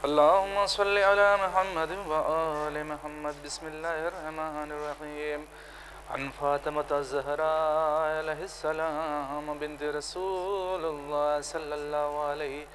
اللهم صل على محمد وآل محمد. بسم الله الرحمن الرحيم. عن فاطمة الزهراء عليه السلام بنت رسول الله صلى الله عليه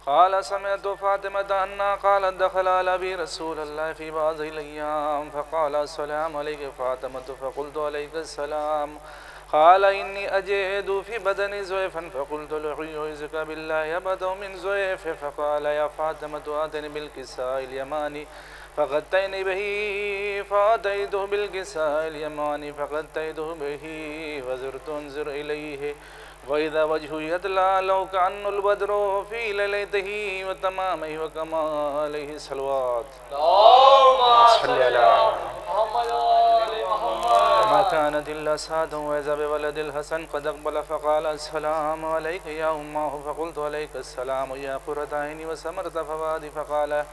قال سمعت فاطمة أنها قالت دخل على أبي رسول الله في بعض الأيام فقال السلام عليك فاطمة فقلت عليك السلام. قال إني أجد في بدني زيفا فقلت لأعوذك بالله أبدا من زيف. فقال يا فاطمة آتني بالكساء اليماني فغطيني به فأتيته بالكساء اليماني فغطيته به وزرت أنظر إليه وإذا وجهه يطلع لو كأن البدر في ليلته وتمامه وكماله صلوات. اللهم صل على محمد وآل محمد. وما كانت إلا ساعة وإذا بولد الحسن قد أقبل فقال السلام عليك يا أمه فقلت عليك السلام يا قرة عيني وسمرت فؤادي. فقال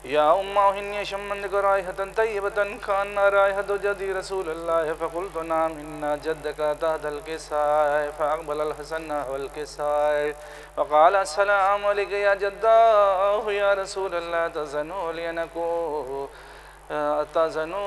يا أمه إني شممت رائحة طيبة كأن رائحة جدي رسول الله. فقلت نعم إن جدك تحت الكساء. فأقبل الحسن والكساء وقال السلام عليك يا جداه يا رسول الله أتأذن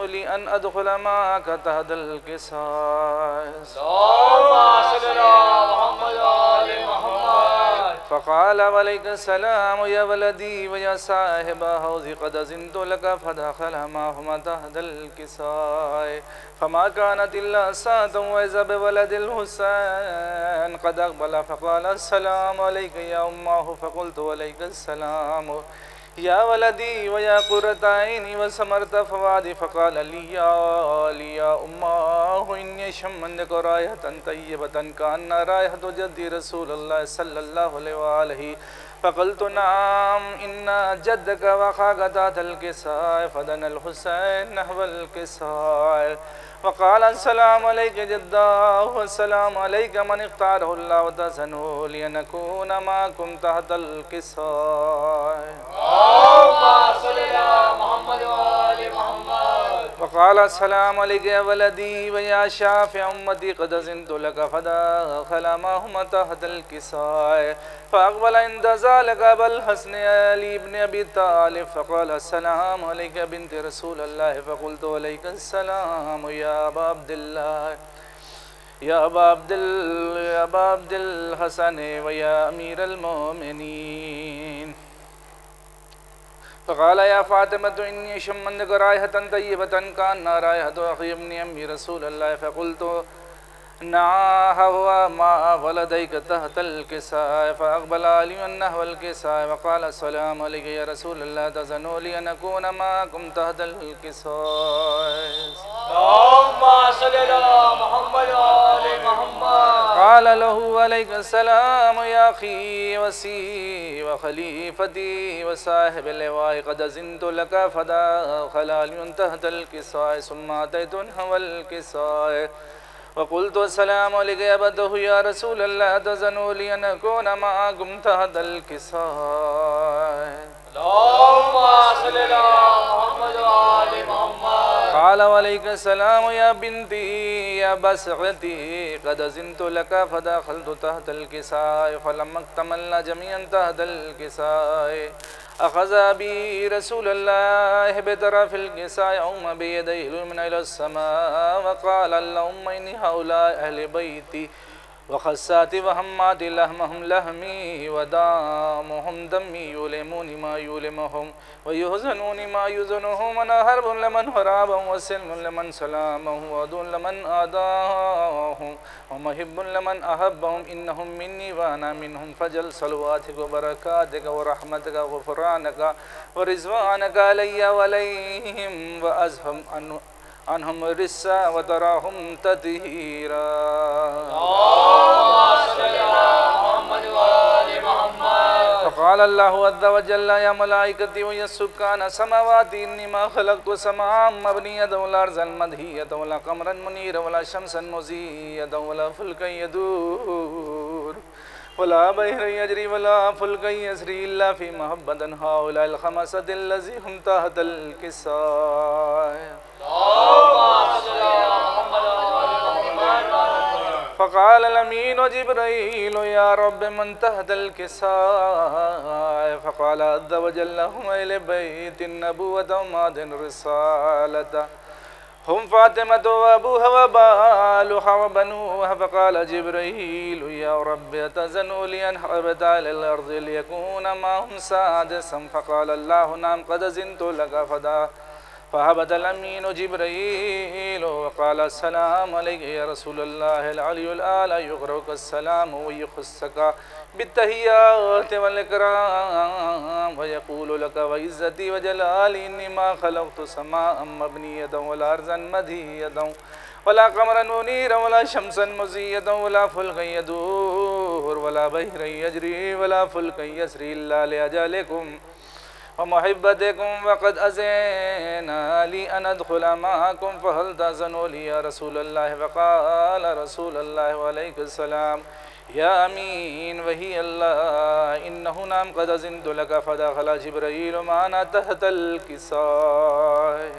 لي أن أدخل معك تحت الكساء. اللهم صل على محمد وآل محمد. فقال وعليك السلام يا ولدي ويا صاحب حوضي قد أذنت لك فدخل معهما تحت الكساء. فما كانت إلا ساعة وإذا بولد الحسين قد أقبل فقال السلام عليك يا أمه فقلت عليك السلام يا ولدي ويا قرة عيني وسمرت فؤادي. فقال لي يا أمه إني شممت رائحة طيبة كأن رائحة جدي رسول الله صلى الله عليه وآله. فقلت نعم إن جدك وأخاك تحت الكساء. فدنا الحسين نحو الكساء وقال السلام عليك جداه والسلام عليك من اختاره الله وتأذن لي أن أكون معكم تحت الكساء. اللهم صل على محمد وآل محمد. وقال السلام عليك يا ولدي ويا شافع أمتي قد أذنت لك فدخل معهما تحت الكساء. فأقبل عند ذلك أبا الحسن علي بن أبي طالب فقال السلام عليك بنت رسول الله. فقلت عليك السلام يا أبا عبد الله يا أبا عبد الحسن ويا أمير المؤمنين. فقال يا فاطمة إني شممت رائحة طيبة كأن رائحة أخي ابن أمي رسول الله. فقلت نعم هو مع ولديك تحت الكساء. فأقبل علي نحو الكساء وقال السلام عليك يا رسول الله تأذن لي أن أكون معكم تحت الكساء. اللهم صل على محمد وآل محمد. قال له عليك السلام يا أخي وسي وخليفتي وصاحب اللواء قد أذنت لك فدخل علي تحت الكساء ثم أتيت نحو الكساء وقلت السلام عليك يا أبته يا رسول الله تأذن لي أن أكون معكم تحت الكساء. اللهم صل على محمد وآل محمد. قال وعليك السلام يا بنتي يا بسعتي قد أذنت لك فدخلت تحت الكساء. فلما اكتملنا جميعا تحت الكساء أخذ بي رسول الله بطرف الكساء يوم بيديه اليمنى إلى السماء وقال اللهم إني هؤلاء أهل بيتي وخساتي وهماتي لحمهم لحمي ودامهم دمي يؤلمون ما يؤلمهم ويحزنون ما يحزنهم أنا حرب لمن حاربهم وسلم لمن سلامهم وعدو لمن عاداهم ومحب لمن أحبهم إنهم مني وأنا منهم فجل صلواتك وبركاتك ورحمتك وغفرانك ورضوانك علي وعليهم وأزهم عنهم الرسا وتراهم تطهيرا. اللهم صل على محمد وآل محمد. فقال الله عز وجل يا ملائكتي ويا سكان السماوات إني ما خلقت سماء مبنية ولا أرضا مدهية ولا قمرا منيرا ولا شمسا مزية ولا فلكا يدور ولا بحر يجري ولا فلك يسري إلا في محبة هؤلاء الخمسة الذي هم تحت الكساء. فقال الأمين جبريل يا رب من تحت الكساء فقال عز وجل هم أهل بيت النبوة ومعدن الرسالة هم فاطمة وأبوها وبالها وبنوها فقال جبريل يا رب أتزن لي أن هبط على الأرض ليكون معهم سادسا فقال الله نعم قد زنت لك فهبط الأمين جبريل وقال السلام عليك يا رسول الله العلي الأعلى يقرأك السلام ويخصك بالتحيات والإكرام ويقول لك وعزتي وجلالي إني ما خلقت سماء مبنية ولا أرضا مدية ولا قمرا منيرا ولا شمسا مزية ولا فلكا يدور ولا بحرا يجري ولا فلكا يسري إلا لأجلكم ومحبتكم وقد أذن لي أن أدخل معكم فهل تأذن لي يا رسول الله فقال رسول الله عليه السلام يا أمين وهي الله إنه نعم قد أذنت لك فدخل جبريل معنا تحت الكساء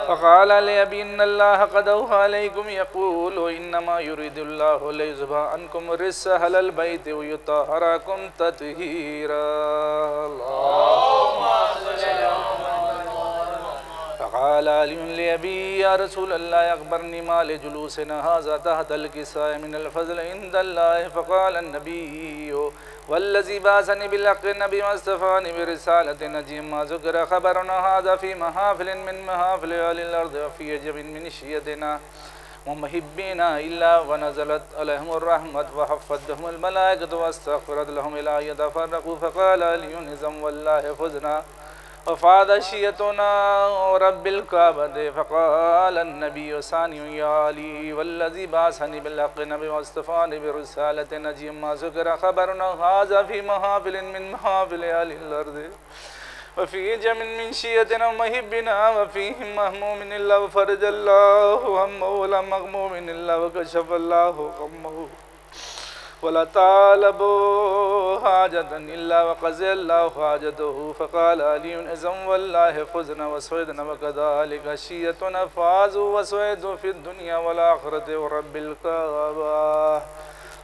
فقال لأبي إن الله قد أوحى عليكم يقول إنما يريد الله ليذهب عنكم الرجس أهل البيت ويطهركم تطهيرا فقال علي لأبي يا رسول الله أخبرني ما لجلوسنا هذا تحت الكساء من الفضل عند الله فقال النبي والذي بعثني بالحق النبي واصطفاني برسالة نجي ما ذكر خبرنا هذا في محافل من محافل أهل الأرض وفي عجب من شيتنا ومحبينا إلا ونزلت عليهم الرحمة وحفتهم الملائكة واستغفرت لهم إلى يتفرقوا فقال علي نظم والله فزنا وفاض شيتنا ورب الكعبة فقال النبي ثاني يا علي والذي بعثني بالحق النبي واصطفاني برسالة نجي ما ذكر خبرنا هذا في محافل من محافل أهل الأرض وفي جمع من شيتنا ومحبنا وفيهم مهموم إلا وفرج الله همه ولا مغموم إلا وكشف الله غمه ولا طالبوا حاجة إلا وقضى الله حاجته فقال علي إذن والله فزنا وسعدنا وكذلك شيتنا فازوا وسعدوا في الدنيا والآخرة ورب الكعبة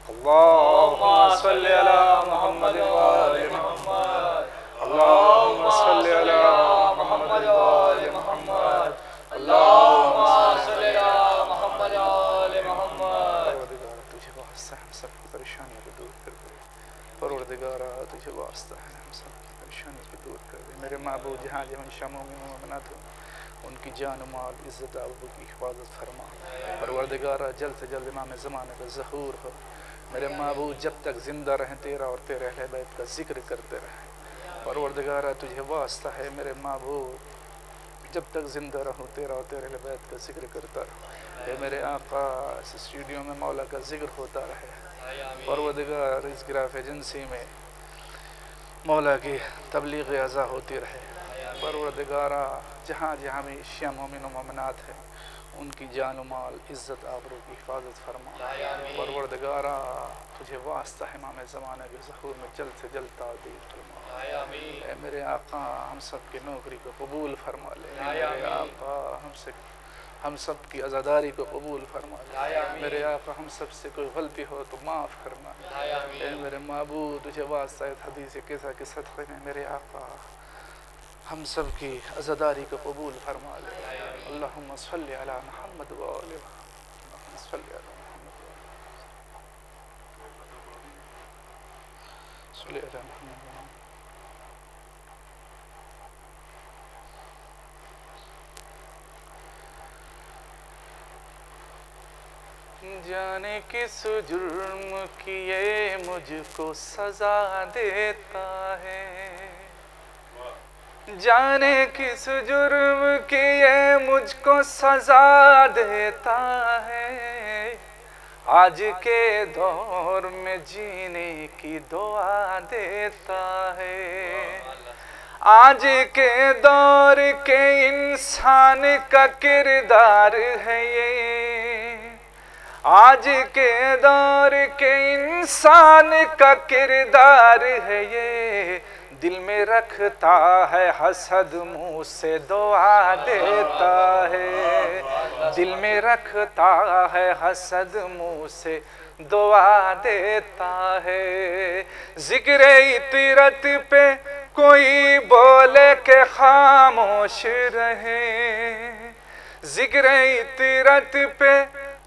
اللهم صل على محمد وآل محمد اللهم صل على محمد وآل محمد اللهم صل على محمد وآل محمد پریشانیوں کو دور کر دے پروردگارا تجھے واسطہ ہے ہم سب کی پریشانیوں کو دور کر دے میرے معبود جہاں جہاں شاموں میں مومنات ہوں ان کی جان و مال عزت آبرو کی حفاظت فرما پروردگارا جلد سے جلد امام زمانے کا ظہور ہو میرے معبود جب تک زندہ رہیں تیرا اور تیرے اہل بیت کا ذکر کرتے رہیں پروردگارا تجھے واسطہ ہے میرے معبود جب تک زندہ رہو تیرا اور تیرے اہل بیت کا ذکر کرتا رہو اے میرے آقا اس اسٹوڈیو میں مولا کا ذکر ہوتا رہے پروردگار اس گراف ایجنسی میں مولا کی تبلیغ عزا ہوتی رہے پروردگارہ جہاں جہاں بھی شیعہ مومن و مومنات ہیں ان کی جان و مال عزت آبرو کی حفاظت فرما پروردگارہ تجھے واسطہ امام زمانہ کے ظہور میں جلد سے جلد تعدیل فرما اے میرے آقا ہم سب کی نوکری کو قبول فرما لے میرے آقا ہم سب کی عزاداری کو قبول فرما لے میرے آقا ہم سب سے کوئی غلطی ہو تو معاف فرما اے میرے معبود تجھے واسطہ حدیث قصہ کے صدقے میں میرے آقا ہم سب کی عزاداری کو قبول فرما لے اللہم صلی علی محمد و آلہ اللہم صلی علی محمد و آلہ صلی علی محمد و آلہ جانے کس جرم کی یہ مجھ کو سزا دیتا ہے جانے کس جرم کی یہ مجھ کو سزا دیتا ہے آج کے دور میں جینے کی دعا دیتا ہے آج کے دور کے انسان کا کردار ہے یہ آج کے دور کے انسان کا کردار ہے یہ دل میں رکھتا ہے حسد منہ سے دعا دیتا ہے، دل میں رکھتا ہے حسد منہ سے دعا دیتا ہے۔ ذکر عطرت پہ کوئی بولے کہ خاموش رہے، ذکر عطرت پہ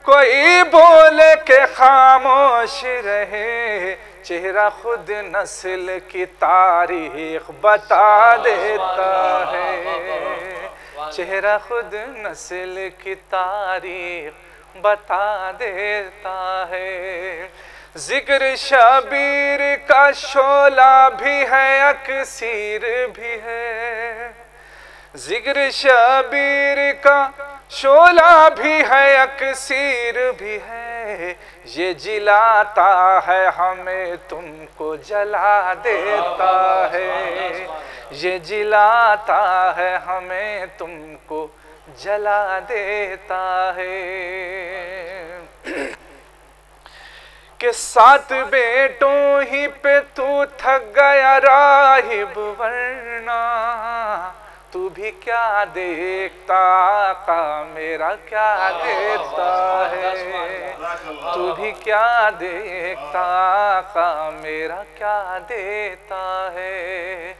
کوئی بولے کہ خاموش رہے، چہرہ خود نسل کی تاریخ بتا دیتا ہے، چہرہ خود نسل کی تاریخ بتا دیتا ہے۔ ذکر شبیر کا شعلہ بھی ہے اکسیر بھی ہے، ذکر شبیر کا شعلہ بھی ہے اکسیر بھی ہے، یہ جلاتا ہے ہمیں تم کو جلا دیتا ہے، یہ جلاتا ہے ہمیں تم کو جلا دیتا ہے۔ کہ 7 بیٹوں ہی پہ تو تھک گیا راہب، ورنہ تو بھی کیا دیکھتا، آقا میرا کیا دیکھتا ہے، تو بھی کیا دیکھتا، آقا میرا کیا دیتا ہے۔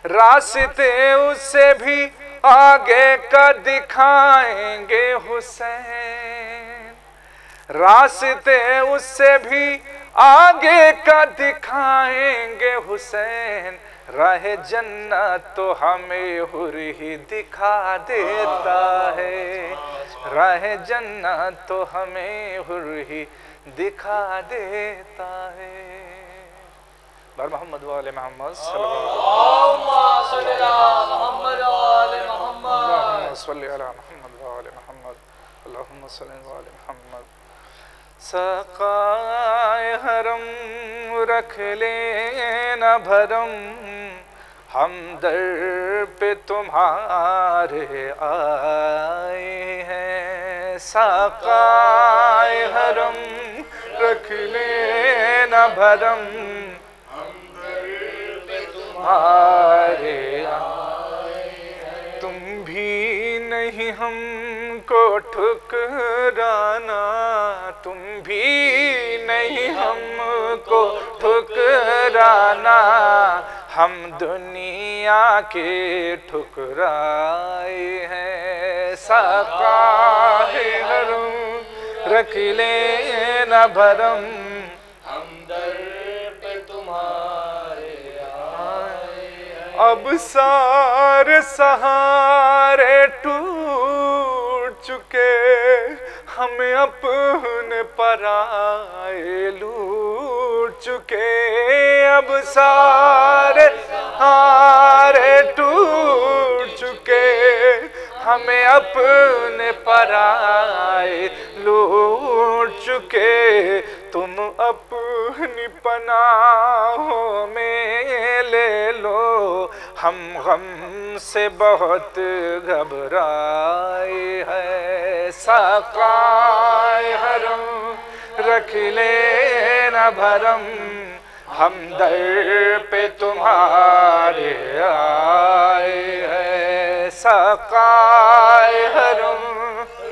راستے اس سے بھی آگے کا دکھائیں گے حسین، راستے اس سے بھی آگے کا دکھائیں گے حسین، راہ جنت تو ہمیں حر ہی دکھا دیتا ہے، راہ جنت تو ہمیں حر ہی دکھا دیتا ہے۔ بار محمد و آل محمد صلی اللہ صلی علی محمد و آل محمد، اللہم صلی اللہ علی محمد۔ سقائے حرم رکھ لینا بھرم، ہم در پہ تمہارے آئے ہیں، سقائے حرم رکھ لینا بھرم، ہم در پہ تمہارے آئے ہیں، تم بھی نہیں ہم کو ٹھکرانا، تم بھی نہیں ہم کو ٹھکرانا، ہم دنیا کے ٹھکرائے ہیں، سقائے حرم رکھ لینا بھرم، ہم در پہ تمہارے آئے ہیں۔ اب سارے سہارے ٹوٹ چکے، ہمیں اپنے پرائے لوٹ چکے، اب سارے سہارے ٹوٹ چکے، ہمیں اپنے پرائے لوٹ چکے، تم اپنی پناہوں میں لے لو، ہم غم سے بہت گھبرائے ہیں، سقائے حرم رکھ لینا بھرم، ہم در پہ تمہارے آئے ہیں، سقائے حرم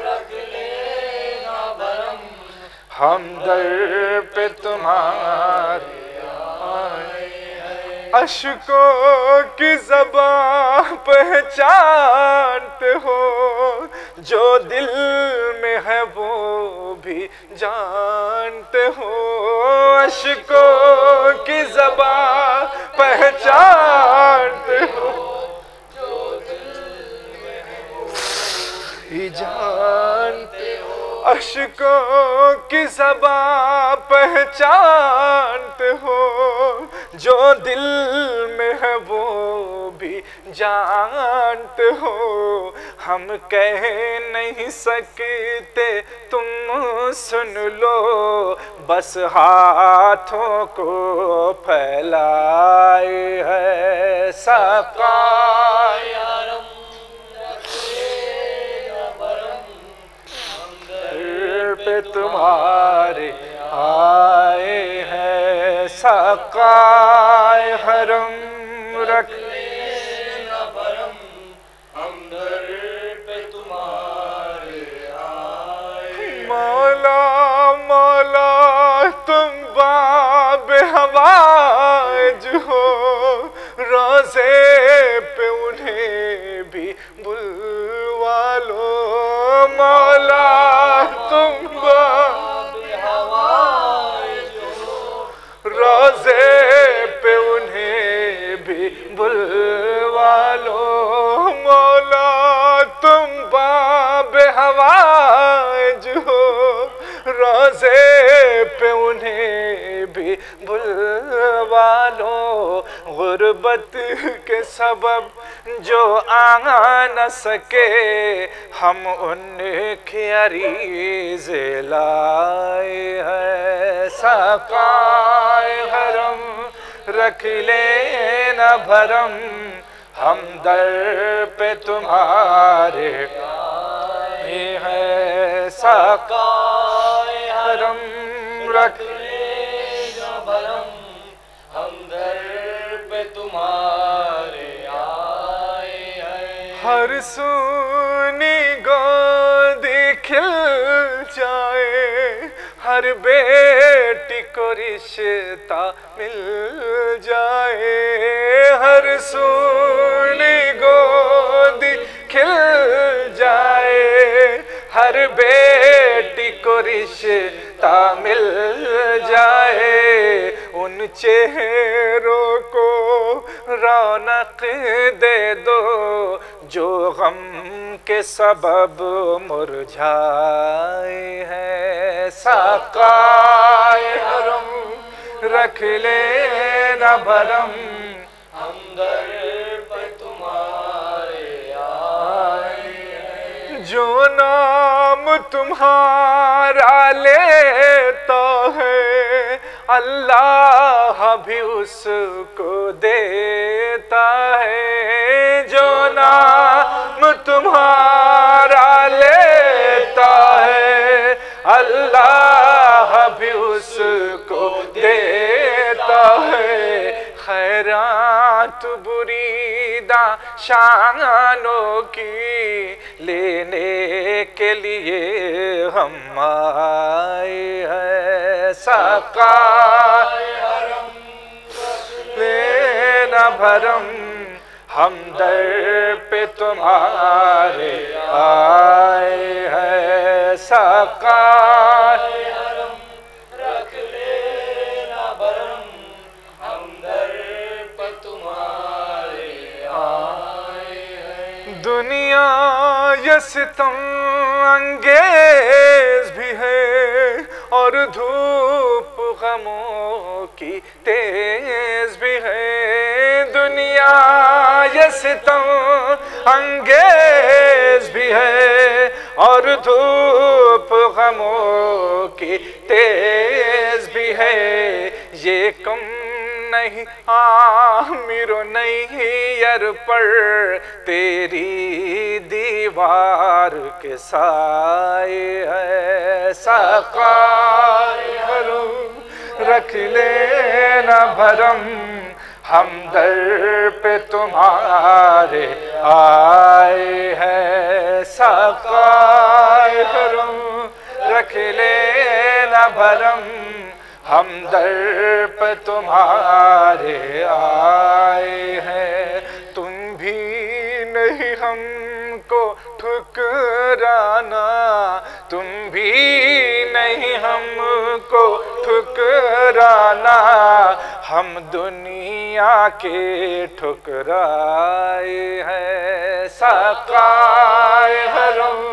رکھ لینا بھرم، ہم در پہ تمہارے آئے ہیں۔ اشکوں کی زبان پہچانتے ہو، جو دل میں ہے وہ بھی جانتے ہو، اشکوں کی زبان پہچانتے ہو، جو دل میں ہے وہ بھی جانتے ہو، اشکوں کی زبان پہچانتے ہو، جو دل میں ہے وہ بھی جانتے ہو، ہم کہہ نہیں سکتے تم سن لو، بس ہاتھوں کو پھیلائے ہے، سقائے حرم رکھ لینا بھرم، ہم در پہ تمہارے آئے ہیں، سقائے حرم رکھ لینا بھرم ہم در پہ تمہارے آئے مولا مولا تم باب ہوائج ہو روزے پہ انہیں بھی بلوا لو مولا تم باب ہوائج ہو روزے پہ انہیں بھی بلوا لو مولا تم باب ہوائج ہو روزے پہ انہیں بھی بلوا لو غربت کے سبب جو آ نہ سکے ہم ان کی عریض لائے ہیں ساقائے حرم رکھ لینا بھرم ہم در پہ تمہارے آئے ہیں ساقائے حرم رکھ لینا بھرم ہم در پہ تمہارے آئے ہیں ہر سونی گودی کھل جائے ہر بیٹی کو رشتہ مل جائے ہر سونی گودی کھل جائے ہر بیٹی کو رشتہ مل جائے ان چہروں کو رونق دے دو جو غم کے سبب مرجھائے ہیں ساقائے حرم رکھ لینا بھرم ہم در پہ تمہارے آئے ہیں جو نام تمہارا لیتا ہے اللہ بھی اس کو دیتا ہے جو نام تمہارا لیتا ہے اللہ بھی اس کو دیتا ہے خیرات بریدہ شانوں کی لینے کے لیے ہم آئے ہیں ساقائے حرم لینا بھرم ہم در پہ تمہارے آئے ہیں ساقائے حرم رکھ لینا بھرم ہم در پہ تمہارے آئے ہیں دنیا یہ ستم انگیز بھی ہے اور دھوپ غموں کی تیز بھی ہے دنیا یہ ستم انگیز بھی ہے اور دھوپ غموں کی تیز بھی ہے یہ کم نہیں عامر و نیئر پر تیری دیوار کے سائے ہے ساقائے حرم رکھ لینا بھرم ہم در پہ تمہارے آئے ہیں ساقائے حرم رکھ لینا بھرم ہم در پہ تمہارے آئے ہیں تم بھی نہیں ہم کو ٹھکرانا تم بھی نہیں ہم کو ٹھکرانا ہم دنیا کے ٹھکرائے ہیں ساقائے حرم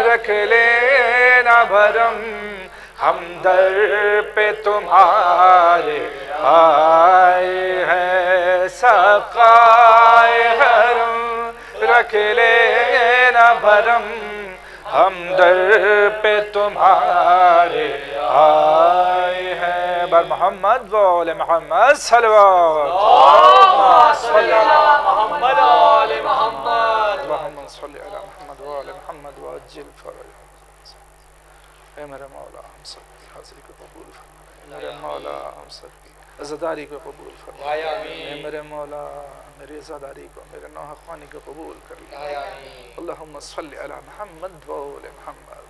رکھ لینا بھرم ہم در پہ تمہارے آئے ہیں ساقائے حرم رکھ لینا بھرم ہم در پہ تمہارے آئے ہیں بر محمد و آل محمد صلوات اللہم صلی علی محمد و آل محمد اللہم صلی علی محمد و آل محمد وعجل فرج اے میرے مولا ہم سب حاضری کو قبول فرما میرے مولا ہم سب کی عزاداری کو قبول فرما میرے مولا میری عزاداری کو میرے نوحہ خوانی کو قبول کر لیا اللہم صلی علی محمد و آل محمد